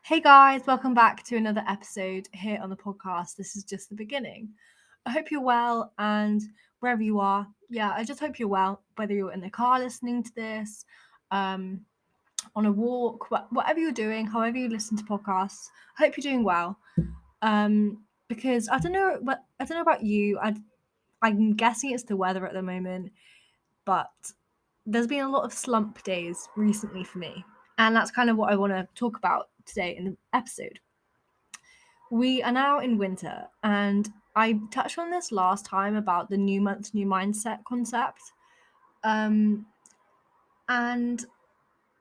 Hey guys, welcome back to another episode here on the podcast. This is just the beginning. I hope you're well, and wherever you are, I just hope you're well, whether you're in the car listening to this, um, on a walk, whatever you're doing, however you listen to podcasts, I hope you're doing well. Because I don't know about you, I'm guessing it's the weather at the moment, but there's been a lot of slump days recently for me. And that's kind of what I want to talk about today in the episode. We are now in winter, and I touched on this last time about the new month, new mindset concept. Um, and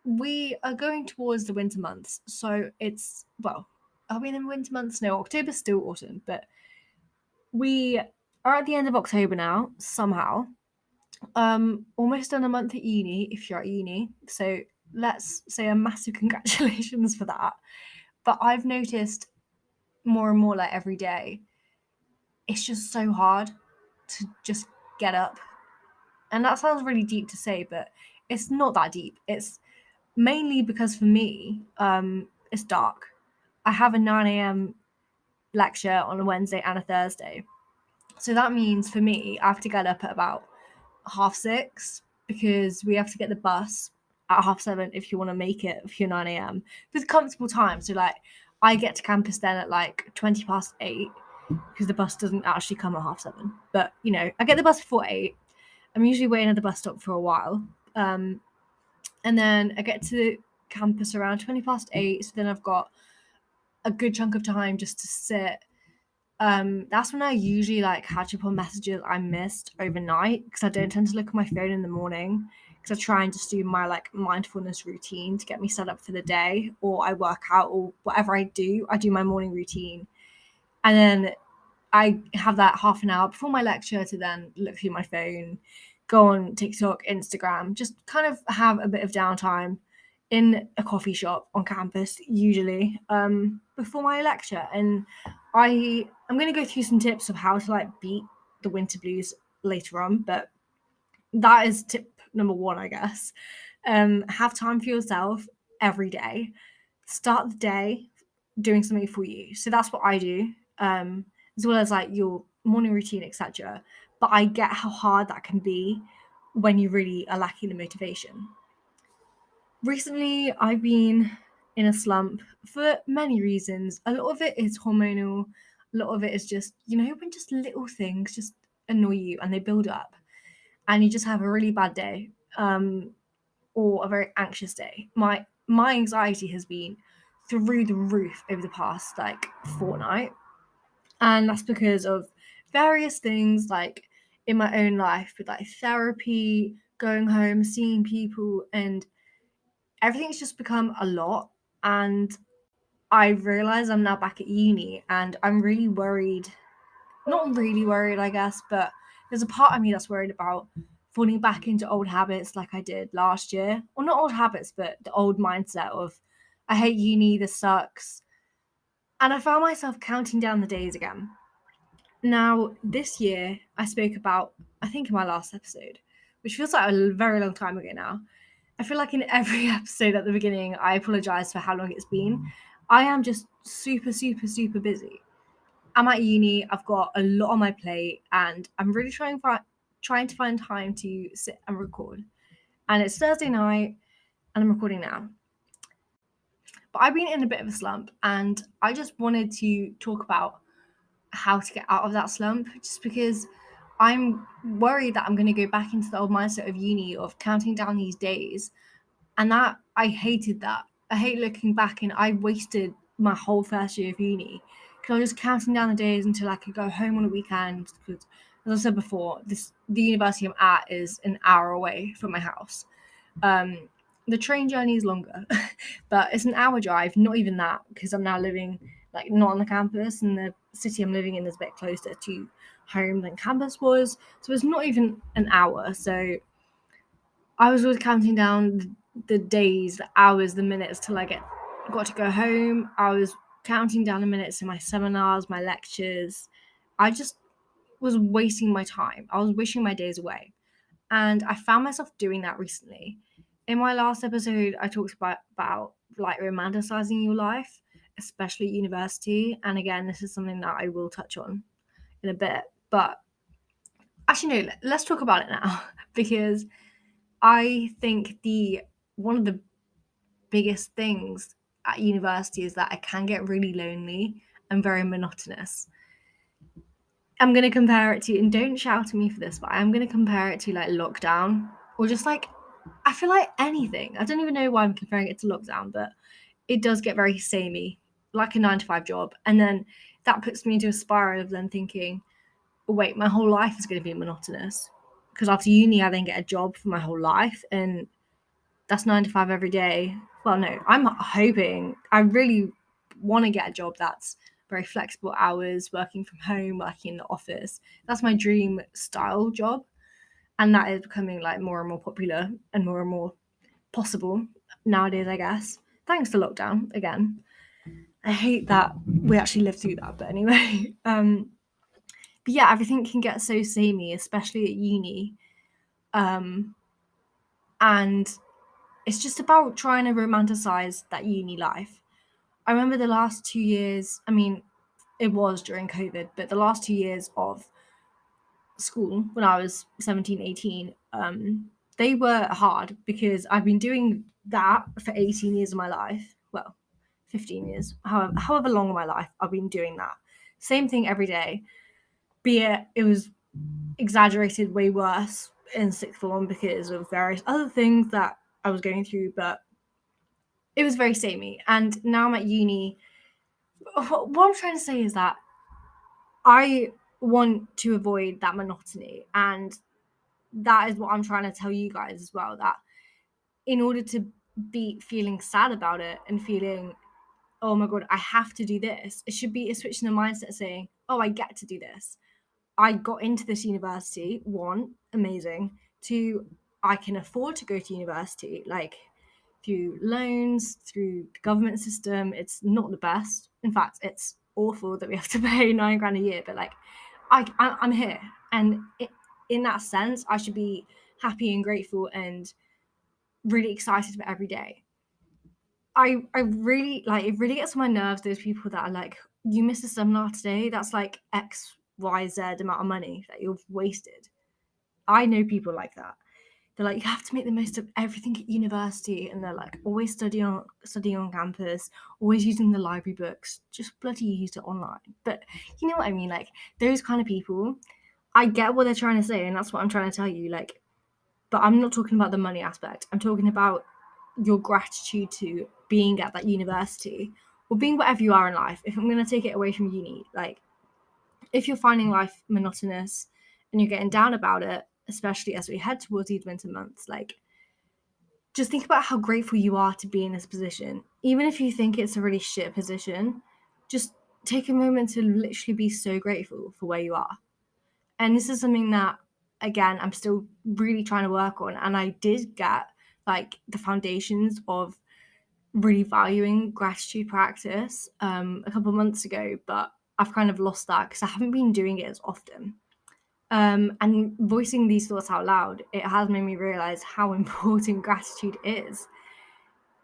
we are going towards the winter months. So are we in the winter months? No, October's still autumn, but we are at the end of October now, somehow. Almost done a month at uni if you're at uni. So let's say a massive congratulations for that. But I've noticed more and more like every day, it's just so hard to just get up. And that sounds really deep to say, but it's not that deep. It's mainly because for me, it's dark. I have a 9 a.m. lecture on a Wednesday and a Thursday. So that means for me, I have to get up at about 6:30 because we have to get the bus at 7:30 if you want to make it for your 9 a.m. with comfortable time. So like I get to campus then at like 8:20 because the bus doesn't actually come at 7:30. But I get the bus before 8. I'm usually waiting at the bus stop for a while. And then I get to campus around 8:20. So then I've got a good chunk of time just to sit. That's when I usually like catch up on messages I missed overnight because I don't tend to look at my phone in the morning because I try and just do my like mindfulness routine to get me set up for the day, or I work out, or whatever I do my morning routine. And then I have that half an hour before my lecture to then look through my phone, go on TikTok, Instagram, just kind of have a bit of downtime in a coffee shop on campus, usually, before my lecture. And I'm going to go through some tips of how to like beat the winter blues later on, but that is tip number one, I guess. Have time for yourself every day. Start the day doing something for you. So that's what I do, as well as like your morning routine, etc. But I get how hard that can be when you really are lacking the motivation. Recently, I've been in a slump for many reasons. A lot of it is hormonal. A lot of it is just, when just little things just annoy you and they build up and you just have a really bad day, or a very anxious day. My anxiety has been through the roof over the past like fortnight, and that's because of various things like in my own life with like therapy, going home, seeing people, and everything's just become a lot. And I realize I'm now back at uni and I'm really worried. Not really worried, I guess, but there's a part of me that's worried about falling back into old habits like I did last year. Or not old habits, but the old mindset of I hate uni, this sucks. And I found myself counting down the days again. Now, this year, I spoke about, I think in my last episode, which feels like a very long time ago now. I feel like in every episode at the beginning, I apologize for how long it's been. I am just super, super, super busy. I'm at uni, I've got a lot on my plate, and I'm really trying to find time to sit and record. And it's Thursday night, and I'm recording now. But I've been in a bit of a slump, and I just wanted to talk about how to get out of that slump, just because I'm worried that I'm going to go back into the old mindset of uni of counting down these days. And that I hated that. I hate looking back, and I wasted my whole first year of uni because I was just counting down the days until I could go home on a weekend. Because, as I said before, the university I'm at is an hour away from my house. The train journey is longer, but it's an hour drive. Not even that, because I'm now living like not on the campus, and the city I'm living in is a bit closer to home than campus was. So it's not even an hour. So I was always counting down the days, the hours, the minutes till I got to go home. I was counting down the minutes in my seminars, my lectures. I just was wasting my time. I was wishing my days away. And I found myself doing that recently. In my last episode, I talked about like romanticizing your life. especially at university. And again, this is something that I will touch on in a bit. But actually, no, let's talk about it now because I think one of the biggest things at university is that I can get really lonely and very monotonous. I'm going to compare it to, and don't shout at me for this, but I'm going to compare it to like lockdown or just like, I feel like anything. I don't even know why I'm comparing it to lockdown, but it does get very samey, like a 9 to 5 job. And then that puts me into a spiral of then thinking, oh, wait, my whole life is going to be monotonous. Because after uni, I then get a job for my whole life. And that's 9 to 5 every day. Well, no, I'm hoping, I really want to get a job that's very flexible hours, working from home, working in the office. That's my dream style job. And that is becoming like more and more popular and more possible nowadays, I guess. Thanks to lockdown again. I hate that we actually lived through that, but anyway. But yeah, everything can get so samey, especially at uni. And it's just about trying to romanticize that uni life. I remember the last 2 years, I mean, it was during COVID, but the last 2 years of school when I was 17, 18, they were hard because I've been doing that for 18 years of my life. Well, 15 years, however long of my life, I've been doing that. Same thing every day, be it was exaggerated way worse in sixth form because of various other things that I was going through, but it was very samey. And now I'm at uni. What I'm trying to say is that I want to avoid that monotony, and that is what I'm trying to tell you guys as well, that in order to be feeling sad about it and feeling, oh my god, I have to do this, it should be a switch in the mindset saying, oh, I get to do this. I got into this university, one, amazing. Two, I can afford to go to university, like through loans, through the government system. It's not the best. In fact, it's awful that we have to pay £9,000 a year, but like I'm here. And in that sense, I should be happy and grateful and really excited for every day. I really like, it really gets on my nerves, those people that are like, you missed a seminar today, that's like XYZ amount of money that you've wasted. I know people like that. They're like, you have to make the most of everything at university, and they're like always studying on campus, always using the library books, just bloody use it online. But you know what I mean, like those kind of people, I get what they're trying to say, and that's what I'm trying to tell you, like, but I'm not talking about the money aspect. I'm talking about your gratitude to being at that university or being whatever you are in life. If I'm going to take it away from uni, like if you're finding life monotonous and you're getting down about it, especially as we head towards these winter months, like just think about how grateful you are to be in this position. Even if you think it's a really shit position, just take a moment to literally be so grateful for where you are. And this is something that, again, I'm still really trying to work on. And I did get like the foundations of really valuing gratitude practice a couple of months ago, but I've kind of lost that because I haven't been doing it as often. And voicing these thoughts out loud, it has made me realize how important gratitude is,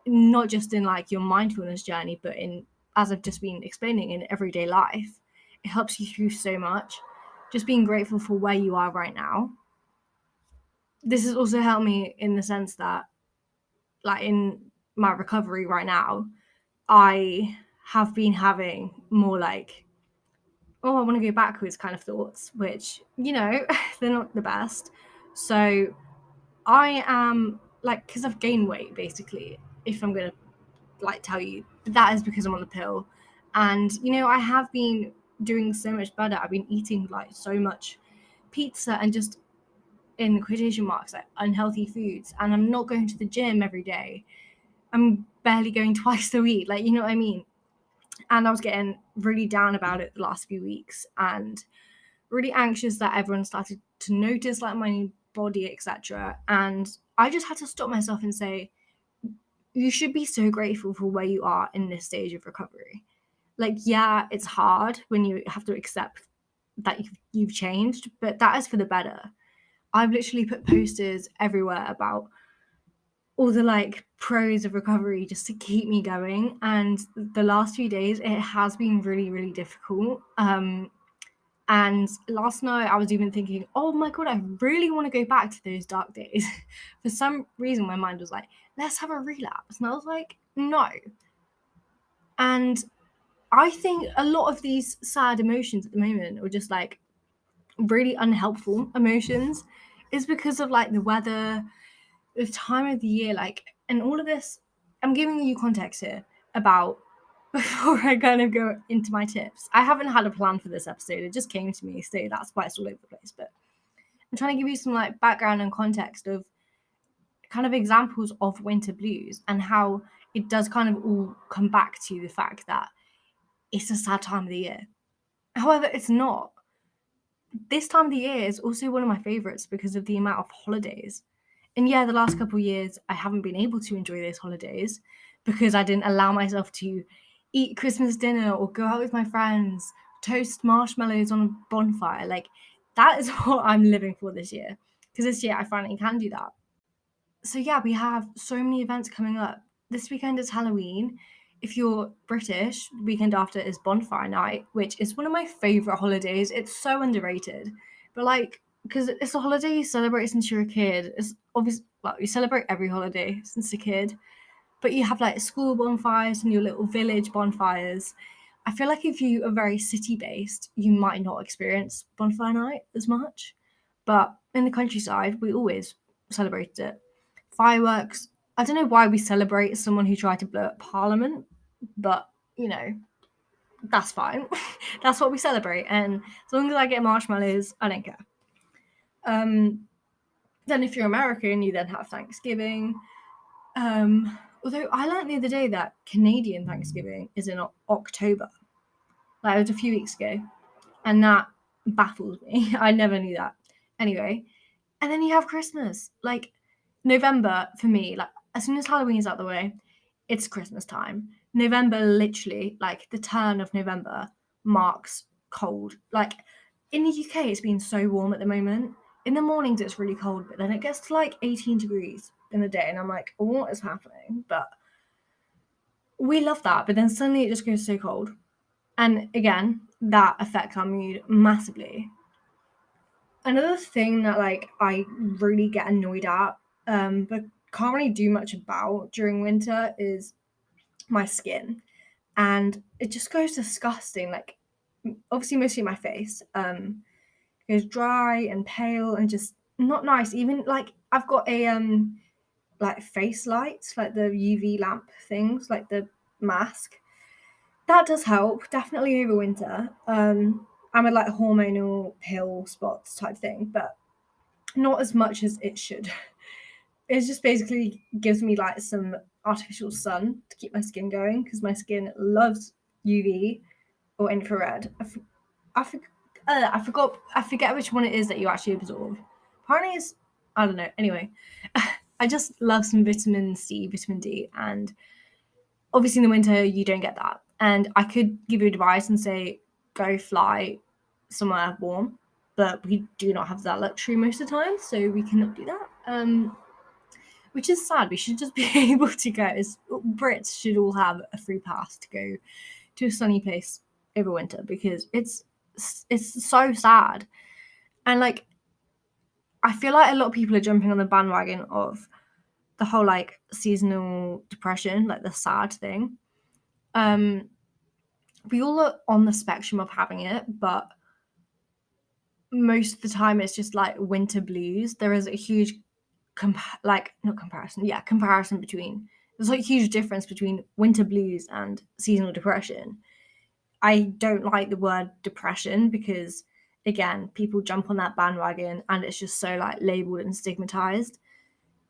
not just in like your mindfulness journey, but in, as I've just been explaining, in everyday life. It helps you through so much. Just being grateful for where you are right now. This has also helped me in the sense that, like in my recovery right now, I have been having more like, oh, I want to go backwards kind of thoughts, which, you know, they're not the best. So I am like, because I've gained weight basically, if I'm going to like tell you, that is because I'm on the pill. And, you know, I have been doing so much better. I've been eating like so much pizza and just, in quotation marks, like unhealthy foods. And I'm not going to the gym every day. I'm barely going twice a week. Like, you know what I mean? And I was getting really down about it the last few weeks and really anxious that everyone started to notice like my body, etc. And I just had to stop myself and say, you should be so grateful for where you are in this stage of recovery. Like, yeah, it's hard when you have to accept that you've changed, but that is for the better. I've literally put posters everywhere about all the like pros of recovery just to keep me going. And the last few days, it has been really, really difficult. And last night I was even thinking, oh my God, I really want to go back to those dark days. For some reason, my mind was like, let's have a relapse. And I was like, no. And I think a lot of these sad emotions at the moment, or just like really unhelpful emotions, is because of like the weather, the time of the year, like, and all of this. I'm giving you context here about before I kind of go into my tips. I haven't had a plan for this episode. It just came to me, so that's why it's all over the place. But I'm trying to give you some like background and context of kind of examples of winter blues and how it does kind of all come back to the fact that it's a sad time of the year. However, it's not. This time of the year is also one of my favorites because of the amount of holidays. And yeah, the last couple of years, I haven't been able to enjoy those holidays because I didn't allow myself to eat Christmas dinner or go out with my friends, toast marshmallows on a bonfire. Like, that is what I'm living for this year. Because this year, I finally can do that. So yeah, we have so many events coming up. This weekend is Halloween. If you're British, the weekend after is Bonfire Night, which is one of my favorite holidays. It's so underrated, but like, because it's a holiday you celebrate since you're a kid. It's obvious, well, you celebrate every holiday since a kid, but you have like school bonfires and your little village bonfires. I feel like if you are very city based, you might not experience Bonfire Night as much, but in the countryside, we always celebrated it. Fireworks. I don't know why we celebrate someone who tried to blow up Parliament, but you know, that's fine. That's what we celebrate, and as long as I get marshmallows, I don't care. Then if you're American, you then have Thanksgiving. Although I learned the other day that Canadian Thanksgiving is in October. Like it was a few weeks ago, and that baffles me. I never knew that. Anyway, and then you have Christmas. Like November for me, like as soon as Halloween's out the way, it's Christmas time. November, literally, like the turn of November marks cold. Like in the UK, it's been so warm at the moment. In the mornings, it's really cold, but then it gets to like 18 degrees in the day, and I'm like, what is happening? But we love that, but then suddenly it just goes so cold. And again, that affects our mood massively. Another thing that like I really get annoyed at, but can't really do much about during winter is my skin. And it just goes disgusting. Like obviously mostly my face. Goes dry and pale and just not nice. Even like I've got a like face lights, like the UV lamp things, like the mask. That does help, definitely over winter. I'm a like hormonal pill spots type thing, but not as much as it should. It just basically gives me like some artificial sun to keep my skin going because my skin loves UV or infrared. I forget which one it is that you actually absorb. Apparently it's, I don't know. Anyway, I just love some vitamin C, vitamin D, and obviously in the winter you don't get that. And I could give you advice and say go fly somewhere warm, but we do not have that luxury most of the time, so we cannot do that. Which is sad. We should just be able to go. Brits should all have a free pass to go to a sunny place over winter because it's so sad. And like I feel like a lot of people are jumping on the bandwagon of the whole like seasonal depression, like the sad thing. We all are on the spectrum of having it, but most of the time it's just like winter blues. There is a huge comparison between, there's like a huge difference between winter blues and seasonal depression. I don't like the word depression because again, people jump on that bandwagon and it's just so like labeled and stigmatized.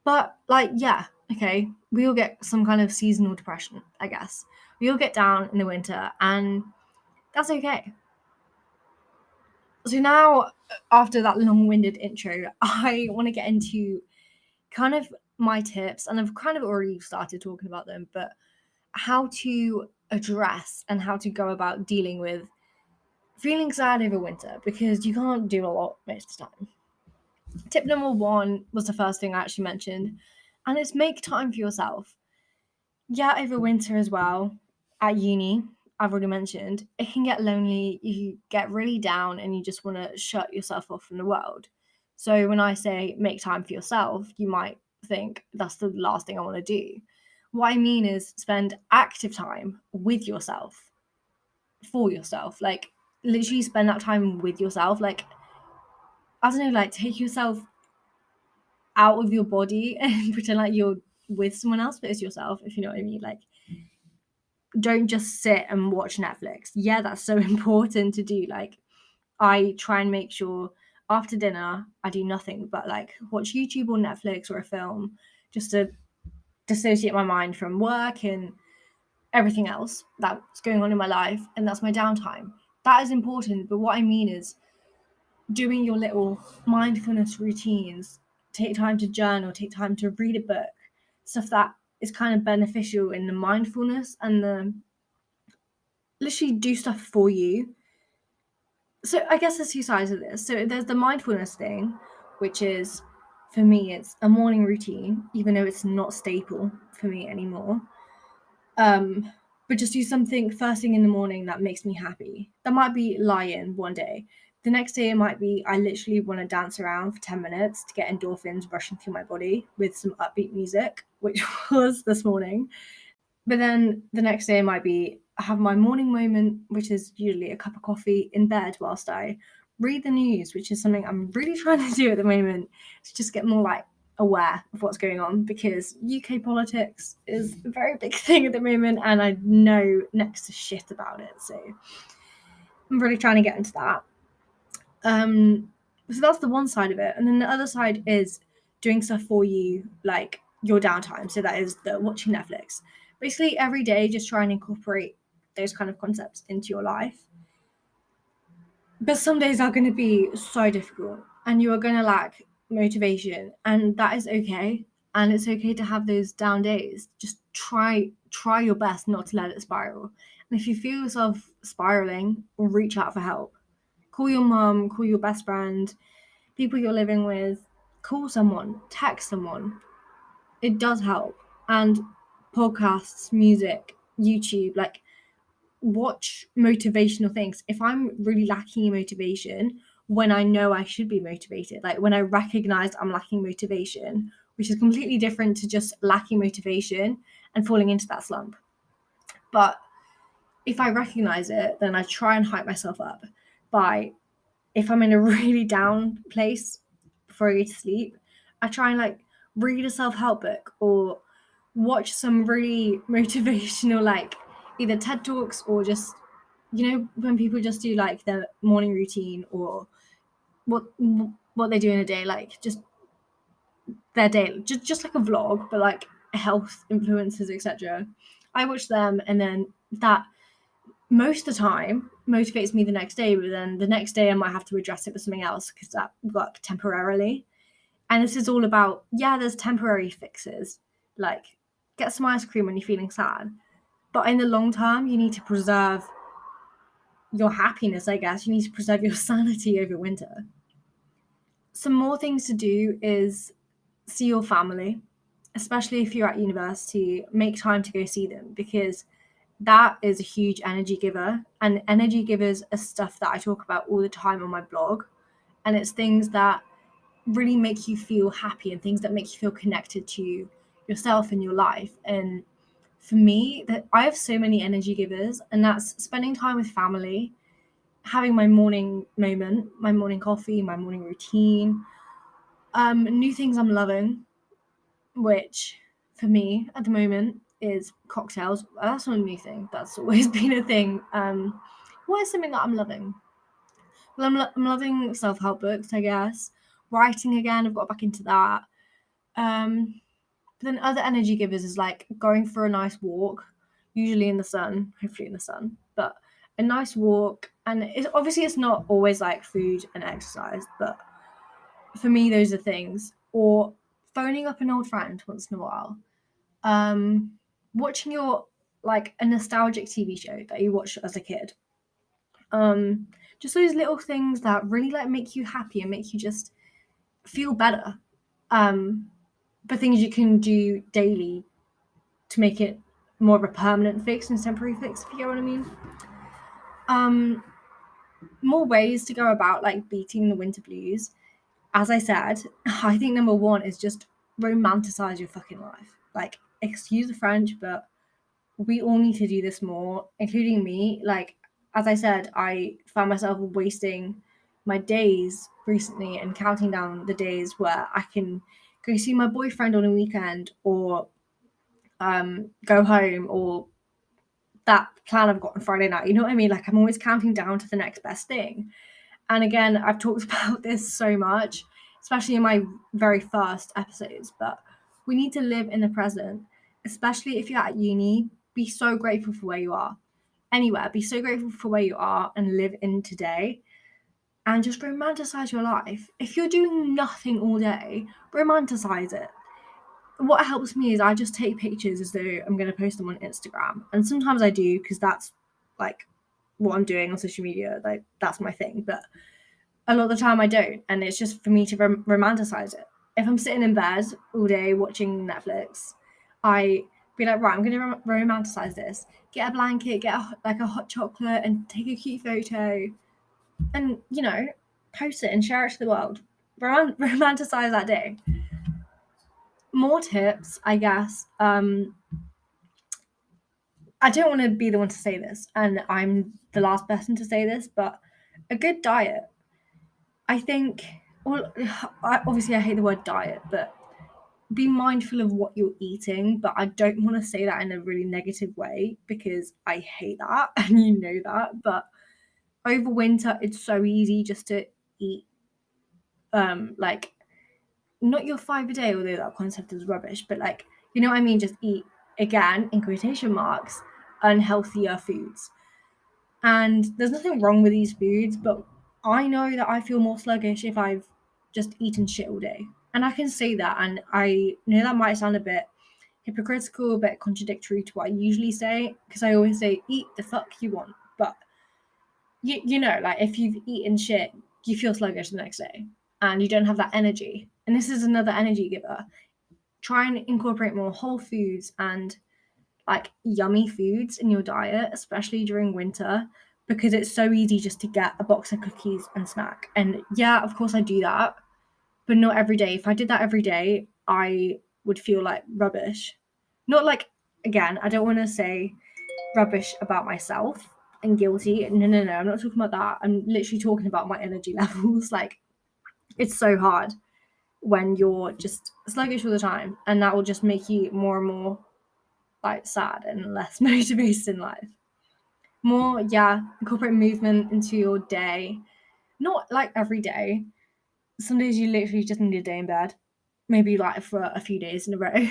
But like, yeah, okay, we all get some kind of seasonal depression, I guess. We all get down in the winter and that's okay. So now, after that long-winded intro, I want to get into kind of my tips, and I've kind of already started talking about them, but how to address and how to go about dealing with feeling sad over winter, because you can't do a lot most of the time. Tip number one was the first thing I actually mentioned, And it's make time for yourself. Yeah, over winter as well, at uni, I've already mentioned, it can get lonely, you get really down and you just want to shut yourself off from the world. So when I say make time for yourself, you might think that's the last thing I want to do. What I mean is spend active time with yourself, for yourself. Like literally spend that time with yourself. Like, I don't know, like take yourself out of your body and pretend like you're with someone else, but it's yourself, if you know what I mean. Like, don't just sit and watch Netflix. Yeah, that's so important to do. Like, I try and make sure after dinner I do nothing but like watch YouTube or Netflix or a film, just to dissociate my mind from work and everything else that's going on in my life. And that's my downtime. That is important. But what I mean is doing your little mindfulness routines, take time to journal, take time to read a book, stuff that is kind of beneficial in the mindfulness and the literally do stuff for you. So I guess there's two sides of this. So there's the mindfulness thing, which is, for me, it's a morning routine, even though it's not staple for me anymore. But just do something first thing in the morning that makes me happy. That might be lie in one day. The next day it might be I literally want to dance around for 10 minutes to get endorphins rushing through my body with some upbeat music, which was this morning. But then the next day might be I have my morning moment, which is usually a cup of coffee in bed whilst I read the news, which is something I'm really trying to do at the moment to just get more like aware of what's going on, because UK politics is a very big thing at the moment and I know next to shit about it. So I'm really trying to get into that. So that's the one side of it. And then the other side is doing stuff for you, like your downtime. So that is the watching Netflix. Basically, every day, just try and incorporate those kind of concepts into your life. But some days are going to be so difficult and you are going to lack motivation, and that is okay. And it's okay to have those down days. Just try your best not to let it spiral. And if you feel yourself spiraling, reach out for help. Call your mum, call your best friend, people you're living with, call someone, text someone. It does help. And podcasts, music, YouTube, like watch motivational things. If I'm really lacking in motivation, when I know I should be motivated, like when I recognize I'm lacking motivation, which is completely different to just lacking motivation and falling into that slump. But if I recognize it, then I try and hype myself up by, if I'm in a really down place before I go to sleep, I try and like read a self-help book or watch some really motivational, like either TED Talks or just, you know, when people just do like their morning routine or what they do in a day, like just their day, just like a vlog, but like health influencers, etc. I watch them, and then that most of the time motivates me the next day, but then the next day I might have to address it with something else because that worked temporarily. And this is all about, yeah, there's temporary fixes, like get some ice cream when you're feeling sad, but in the long term you need to preserve your happiness. I guess you need to preserve your sanity over winter. Some more things to do is see your family, especially if you're at university. Make time to go see them, because that is a huge energy giver, and energy givers are stuff that I talk about all the time on my blog, and it's things that really make you feel happy and things that make you feel connected to yourself and your life. And for me, that I have so many energy givers, and that's spending time with family, having my morning moment, my morning coffee, my morning routine, new things I'm loving, which for me at the moment is cocktails. That's not a new thing. That's always been a thing. What is something that I'm loving? Well, I'm loving self-help books, I guess. Writing again, I've got back into that. But then other energy givers is like going for a nice walk, usually in the sun, hopefully in the sun, but a nice walk. And it's not always like food and exercise, but for me, those are things. Or phoning up an old friend once in a while. Watching your, like a nostalgic TV show that you watched as a kid. Just those little things that really like make you happy and make you just feel better. but things you can do daily to make it more of a permanent fix and temporary fix, if you get what I mean. More ways to go about like beating the winter blues. As I said, I think number one is just romanticize your fucking life. Like, excuse the French, but we all need to do this more, including me. Like, as I said, I found myself wasting my days recently and counting down the days where I can go see my boyfriend on a weekend, or go home, or that plan I've got on Friday night. You know what I mean? Like, I'm always counting down to the next best thing. And again, I've talked about this so much, especially in my very first episodes, but we need to live in the present, especially if you're at uni. Be so grateful for where you are. Anywhere, be so grateful for where you are and live in today, and just romanticize your life. If you're doing nothing all day, romanticize it. What helps me is I just take pictures as though I'm going to post them on Instagram. And sometimes I do, because that's like what I'm doing on social media. Like, that's my thing. But a lot of the time I don't, and it's just for me to romanticize it. If I'm sitting in bed all day watching Netflix, I be like, right, I'm going to romanticize this. Get a blanket, get like a hot chocolate, and take a cute photo, and post it and share it to the world. Romanticize that day. More tips, I guess. I don't want to be the one to say this, and I'm the last person to say this, but a good diet. I think, well, obviously I hate the word diet, but be mindful of what you're eating. But I don't want to say that in a really negative way, because I hate that, and you know that. But over winter, it's so easy just to eat, like, not your 5 a day, although that concept is rubbish, but like, you know what I mean? Just eat, again, in quotation marks, unhealthier foods. And there's nothing wrong with these foods, but I know that I feel more sluggish if I've just eaten shit all day. And I can say that, and I know that might sound a bit hypocritical, a bit contradictory to what I usually say, because I always say, eat the fuck you want. But, like, if you've eaten shit, you feel sluggish the next day, and you don't have that energy. And this is another energy giver. Try and incorporate more whole foods and like yummy foods in your diet, especially during winter, because it's so easy just to get a box of cookies and snack. And yeah, of course I do that, but not every day. If I did that every day, I would feel like rubbish. Not like, again, I don't want to say rubbish about myself and guilty. No, I'm not talking about that. I'm literally talking about my energy levels. Like, it's so hard when you're just sluggish all the time, and that will just make you more and more like sad and less motivated in life. More, incorporate movement into your day. Not like every day. Some days you literally just need a day in bed, maybe like for a few days in a row.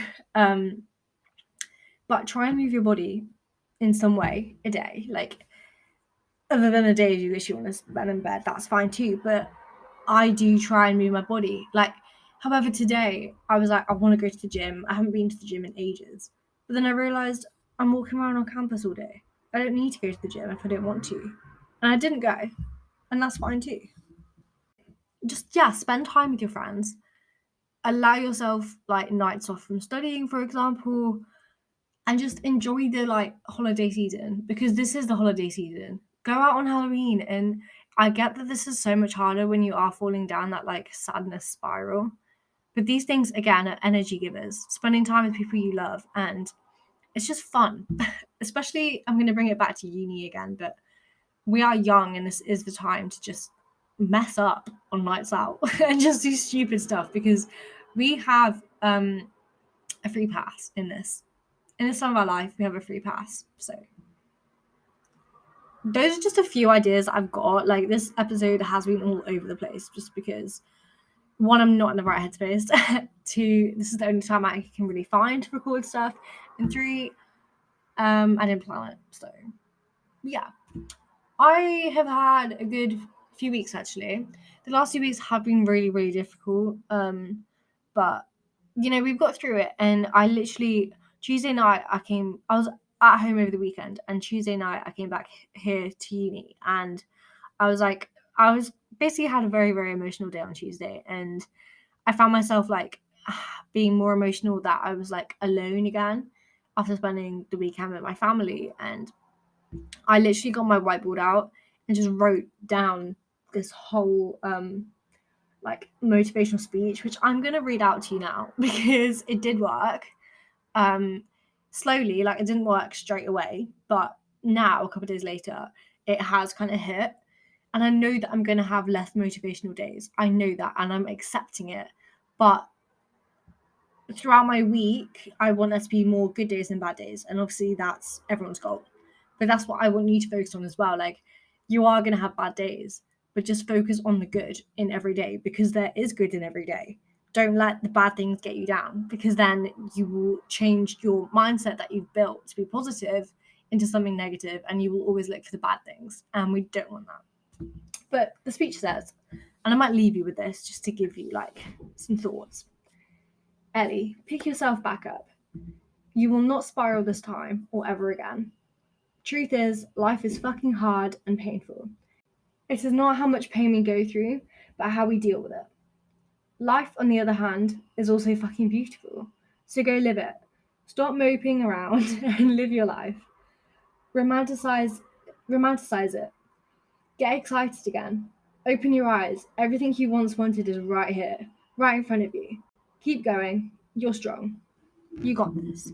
But try and move your body in some way a day. Like, other than the days you literally want to spend in bed, that's fine too. But I do try and move my body. Like, however, today I was like, I want to go to the gym. I haven't been to the gym in ages. But then I realised I'm walking around on campus all day. I don't need to go to the gym if I don't want to. And I didn't go. And that's fine too. Just, spend time with your friends. Allow yourself like nights off from studying, for example, and just enjoy the like holiday season, because this is the holiday season. Go out on Halloween, and I get that this is so much harder when you are falling down that like sadness spiral. But these things, again, are energy givers. Spending time with people you love, and it's just fun. Especially, I'm going to bring it back to uni again, but we are young, and this is the time to just mess up on nights out and just do stupid stuff, because we have a free pass in this. In this time of our life, we have a free pass. So those are just a few ideas I've got. Like, this episode has been all over the place, just because, one, I'm not in the right headspace. Two, this is the only time I can really find to record stuff. And three, I didn't plan it. So yeah, I have had a good few weeks actually. The last 2 weeks have been really, really difficult. But we've got through it. And I literally, Tuesday night I was at home over the weekend, and Tuesday night I came back here to uni, and I was basically had a very, very emotional day on Tuesday, and I found myself like being more emotional that I was like alone again after spending the weekend with my family. And I literally got my whiteboard out and just wrote down this whole like motivational speech, which I'm gonna read out to you now because it did work. Slowly, like it didn't work straight away, but now a couple of days later, it has kind of hit. And I know that I'm gonna have less motivational days. I know that, and I'm accepting it. But throughout my week, I want there to be more good days than bad days. And obviously that's everyone's goal. But that's what I want you to focus on as well. Like, you are going to have bad days, but just focus on the good in every day, because there is good in every day. Don't let the bad things get you down, because then you will change your mindset that you've built to be positive into something negative, and you will always look for the bad things. And we don't want that. But the speech says, and I might leave you with this just to give you like some thoughts. Ellie, pick yourself back up. You will not spiral this time or ever again. Truth is, life is fucking hard and painful. It is not how much pain we go through, but how we deal with it. Life, on the other hand, is also fucking beautiful. So go live it. Stop moping around and live your life. Romanticize it. Get excited again. Open your eyes. Everything you once wanted is right here, right in front of you. Keep going. You're strong. You got this.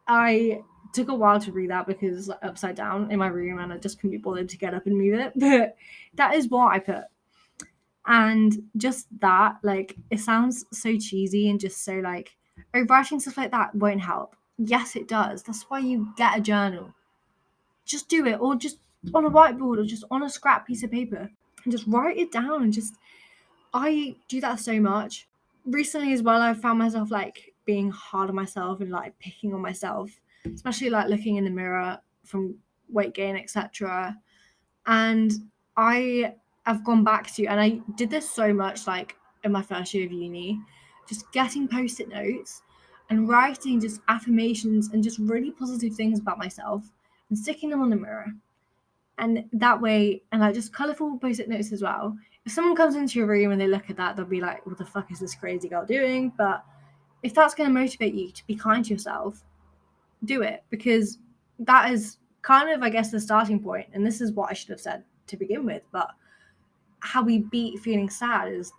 I took a while to read that because it's like upside down in my room and I just couldn't be bothered to get up and move it. But that is what I put. And just that, like, it sounds so cheesy and just so like, oh, writing stuff like that won't help. Yes, it does. That's why you get a journal. Just do it, or just on a whiteboard, or just on a scrap piece of paper, and just write it down. And just, I do that so much. Recently as well, I've found myself like being hard on myself and like picking on myself, especially like looking in the mirror from weight gain, etc. And I have gone back to, and I did this so much like in my first year of uni, just getting post-it notes and writing just affirmations and just really positive things about myself and sticking them on the mirror. And that way, and like just colourful post-it notes as well. If someone comes into your room and they look at that, they'll be like, what the fuck is this crazy girl doing? But if that's going to motivate you to be kind to yourself, do it, because that is kind of, I guess, the starting point. And this is what I should have said to begin with, but how we beat feeling sad is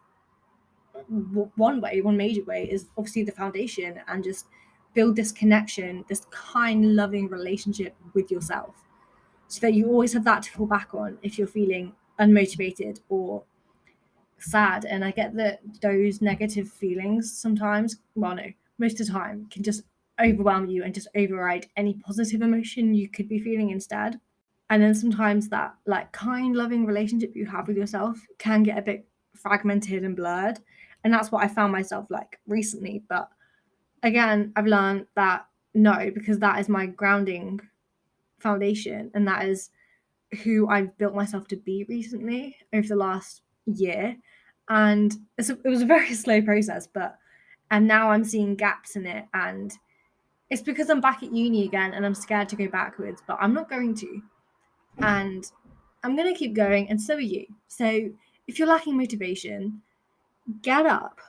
one major way is obviously the foundation, and just build this connection, this kind, loving relationship with yourself, so that you always have that to fall back on if you're feeling unmotivated or sad. And I get that those negative feelings sometimes, well, no, most of the time, can just overwhelm you and just override any positive emotion you could be feeling instead. And then sometimes that like kind, loving relationship you have with yourself can get a bit fragmented and blurred. And that's what I found myself like recently. But again, I've learned that no, because that is my grounding foundation, and that is who I've built myself to be recently over the last year. And it was a very slow process, and now I'm seeing gaps in it, and it's because I'm back at uni again and I'm scared to go backwards, but I'm not going to. And I'm going to keep going, and so are you. So if you're lacking motivation, get up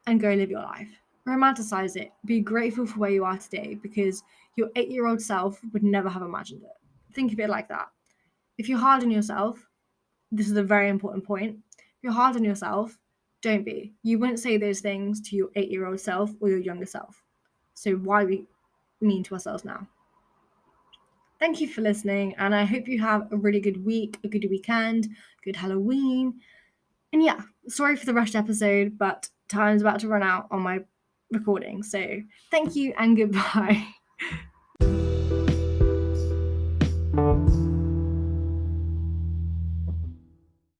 and go live your life. Romanticize it. Be grateful for where you are today, because your 8-year-old self would never have imagined it. Think of it like that. If you're hard on yourself, this is a very important point. If you're hard on yourself, don't be. You wouldn't say those things to your 8-year-old self or your younger self. So why are we mean to ourselves now? Thank you for listening, and I hope you have a really good week, a good weekend, good Halloween. And yeah, sorry for the rushed episode, but time's about to run out on my recording. So thank you and goodbye.